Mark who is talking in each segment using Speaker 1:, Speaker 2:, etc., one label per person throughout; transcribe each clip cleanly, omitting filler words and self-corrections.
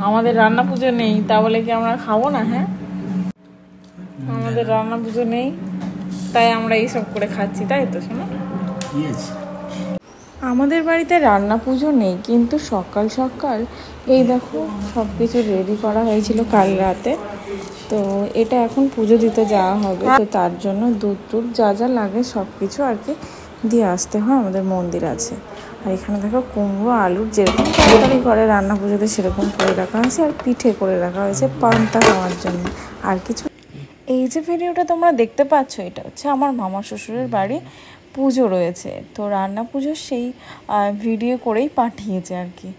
Speaker 1: আমাদের রান্না পুজো নেই, তা বলে কি আমরা খাবো না? হ্যাঁ, আমাদের রান্না পুজো নেই, তাই আমরা এইসব করে খাচ্ছি, তাই তো শোনো? আমাদের বাড়িতে রান্না পুজো নেই, কিন্তু সকাল সকাল এই দেখো সব কিছু রেডি করা হয়েছিল কাল রাতে। তো এটা এখন পুজো দিতে যাওয়া হবে, তো তার জন্য দুধ টুধ যা যা লাগে সব কিছু আর কি দিয়ে আসতে হয়। আমাদের মন্দির আছে। আর এখানে দেখো কুমড়ো আলুর যেরকম তরকারি করে রান্না পুজোতে সেরকম করে রাখা হয়েছে, আর পিঠে করে রাখা হয়েছে পান্তা খাওয়ার জন্য। আর কিছু এই যে ভিডিওটা তোমরা দেখতে পাচ্ছ, এটা হচ্ছে আমার মামা শ্বশুরের বাড়ি, পুজো রয়েছে। তো রান্না পুজোর সেই ভিডিও করেই পাঠিয়েছে আর কি।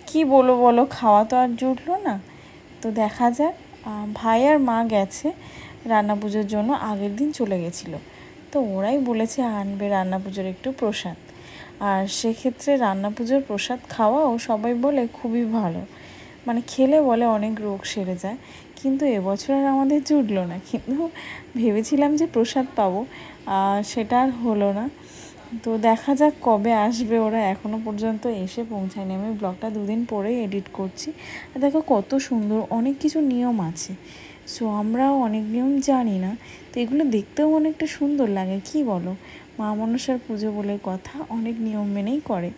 Speaker 1: কি বলো খাওয়া তো আর জুটলো না। তো দেখা যাক, ভাই আর মা গেছে রান্না পুজোর জন্য, আগের দিন চলে গেছিলো। তো ওরাই বলেছে আনবে রান্না পুজোর একটু প্রসাদ। আর সেক্ষেত্রে রান্না পুজোর প্রসাদ খাওয়াও সবাই বলে খুবই ভালো, মানে খেলে বলে অনেক রোগ সেরে যায়। কিন্তু এবছর আর আমাদের জুটলো না, কিন্তু ভেবেছিলাম যে প্রসাদ পাবো, সেটা আর হলো না। তো দেখা যাক কবে আসবে ওরা, এখনও পর্যন্ত এসে পৌঁছায়নি। আমি ব্লগটা দুদিন পরেই এডিট করছি। আর দেখো কত সুন্দর, অনেক কিছু নিয়ম আছে। সো আমরাও অনেক নিয়ম জানি না, তো এগুলো দেখতেও অনেকটা সুন্দর লাগে, কি বলো? মা মনসার পুজো বলে কথা, অনেক নিয়ম মেনেই করে।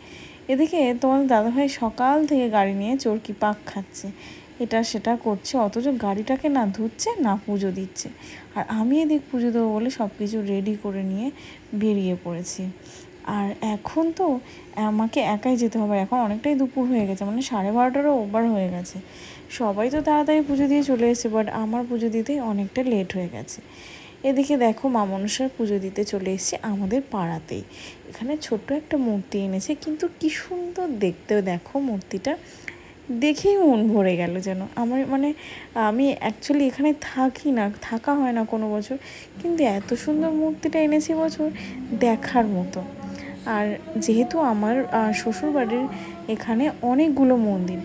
Speaker 1: এদিকে তোমাদের দাদাভাই সকাল থেকে গাড়ি নিয়ে চরকি পাক খাচ্ছে, এটা সেটা করছে, অথচ গাড়িটাকে না ধুচ্ছে না পুজো দিচ্ছে। আর আমি এদিক পুজো দেবো বলে সব কিছু রেডি করে নিয়ে বেরিয়ে পড়েছি। আর এখন তো আমাকে একাই যেতে হবে, এখন অনেকটাই দুপুর হয়ে গেছে, মানে 12:30টারও ওভার হয়ে গেছে। সবাই তো তাড়াতাড়ি পুজো দিয়ে চলে এসেছে, বাট আমার পুজো দিতেই অনেকটা লেট হয়ে গেছে। এদিকে দেখো মা মনসার পুজো দিতে চলে এসেছি আমাদের পাড়াতেই। এখানে ছোট্ট একটা মূর্তি এনেছে, কিন্তু কি সুন্দর দেখতে দেখো মূর্তিটা, দেখেই মন ভরে গেল যেন। আমার মানে আমি অ্যাকচুয়ালি এখানে থাকি না, থাকা হয় না কোনো বছর, কিন্তু এত সুন্দর মূর্তিটা এনেছি বছর, দেখার মতো। আর যেহেতু আমার শ্বশুরবাড়ির এখানে অনেকগুলো মন্দির,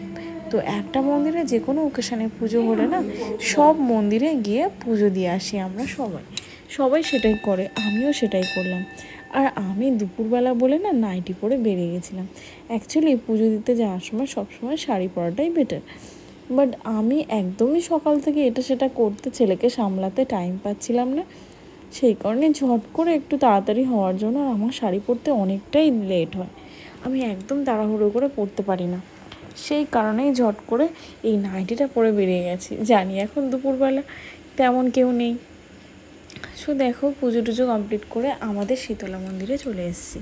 Speaker 1: তো একটা মন্দিরে যে কোনো ওকেশানে পুজো হলে না, সব মন্দিরে গিয়ে পুজো দিয়ে আসি আমরা সবাই সেটাই করে, আমিও সেটাই করলাম। আর আমি দুপুরবেলা বলে না নাইটি পরে বেরিয়ে গেছিলাম। অ্যাকচুয়ালি পুজো দিতে যাওয়ার সময় সবসময় শাড়ি পরাটাই বেটার, বাট আমি একদমই সকাল থেকে এটা সেটা করতে, ছেলেকে সামলাতে টাইম পাচ্ছিলাম না। সেই কারণে ঝট করে একটু তাড়াতাড়ি হওয়ার জন্য আমার শাড়ি পরতে অনেকটাই লেট হয়, আমি একদম তাড়াহুড়ো করে পরতে পারি না। সেই কারণেই ঝট করে এই নাইটিটা পরে বেরিয়ে গেছি। জানি এখন দুপুরবেলা তেমন কেউ নেই। সো দেখো পুজো টুজো কমপ্লিট করে আমাদের শীতলা মন্দিরে চলে এসেছি।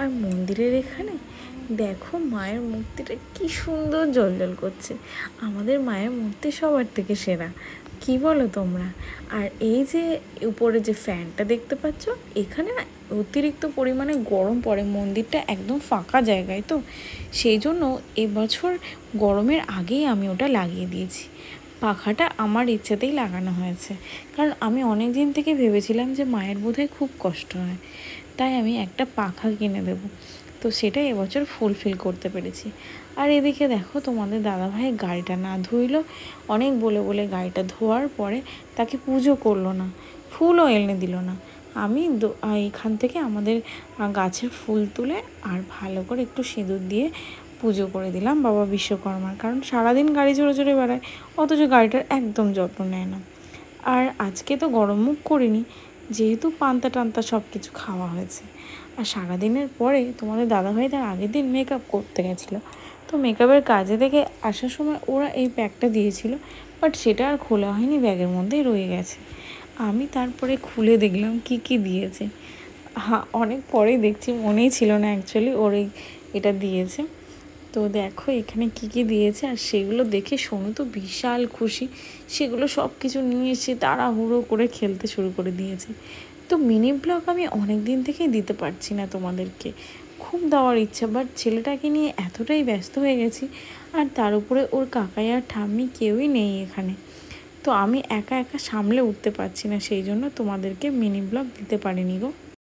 Speaker 1: আর মন্দিরের এখানে দেখো মায়ের মূর্তিটা কি সুন্দর জ্বলজ্বল করছে। আমাদের মায়ের মূর্তি সবার থেকে সেরা, কি বলো তোমরা? আর এই যে উপরে যে ফ্যানটা দেখতে পাচ্ছ, এখানে না অতিরিক্ত পরিমাণে গরম পড়ে, মন্দিরটা একদম ফাঁকা জায়গায়, তো সেই জন্য এবছর গরমের আগেই আমি ওটা লাগিয়ে দিয়েছি। পাখাটা আমার ইচ্ছেতেই লাগানো হয়েছে, কারণ আমি অনেক দিন থেকে ভেবেছিলাম যে মায়ের বোধহয় খুব কষ্ট হয়, তাই আমি একটা পাখা কিনে দেব। তো সেটাই এবছর ফুলফিল করতে পেরেছি। আর এদিকে দেখো তোমাদের দাদাভাই গাড়িটা না ধুইলো, অনেক বলে বলে গাড়িটা ধোয়ার পরে তাকে পুজো করলো না, ফুলও এনে দিল না। আমি এখান থেকে আমাদের গাছের ফুল তুলে আর ভালো করে একটু সিঁদুর দিয়ে পুজো করে দিলাম বাবা বিশ্বকর্মার, কারণ সারাদিন গাড়ি চড়ে চড়ে বেড়ায়, অথচ গাড়িটার একদম যত্ন নেয় না। আর আজকে তো গরম মুখ করিনি, যেহেতু পান্তা টান্তা সব কিছু খাওয়া হয়েছে। আর সারাদিনের পরে তোমাদের দাদাভাই তার আগের দিন মেকআপ করতে গেছিলো, তো মেকআপের কাজে থেকে আসার সময় ওরা এই ব্যাগটা দিয়েছিল, বাট সেটা আর খোলা হয়নি, ব্যাগের মধ্যেই রয়ে গেছে। আমি তারপরে খুলে দেখলাম কি কি দিয়েছে। হ্যাঁ, অনেক পরেই দেখছি, মনেই ছিল না অ্যাকচুয়ালি এটা দিয়েছে। তো দেখো এখানে কি কি দিয়েছে, আর সেগুলো দেখে সোনু তো বিশাল খুশি, সেগুলো সব কিছু নিয়ে এসে তাড়াহুড়ো করে খেলতে শুরু করে দিয়েছে। তো মিনি ব্লগ আমি অনেক দিন থেকেই দিতে পারছি না তোমাদেরকে, খুব দেওয়ার ইচ্ছা, বাট ছেলেটাকে নিয়ে এতটাই ব্যস্ত হয়ে গেছি, আর তার উপরে ওর কাকাই আর ঠাম্মি কেউই নেই এখানে, তো আমি একা একা সামলে উঠতে পারছি না, সেই জন্য তোমাদেরকে মিনি ব্লগ দিতে পারিনি গো।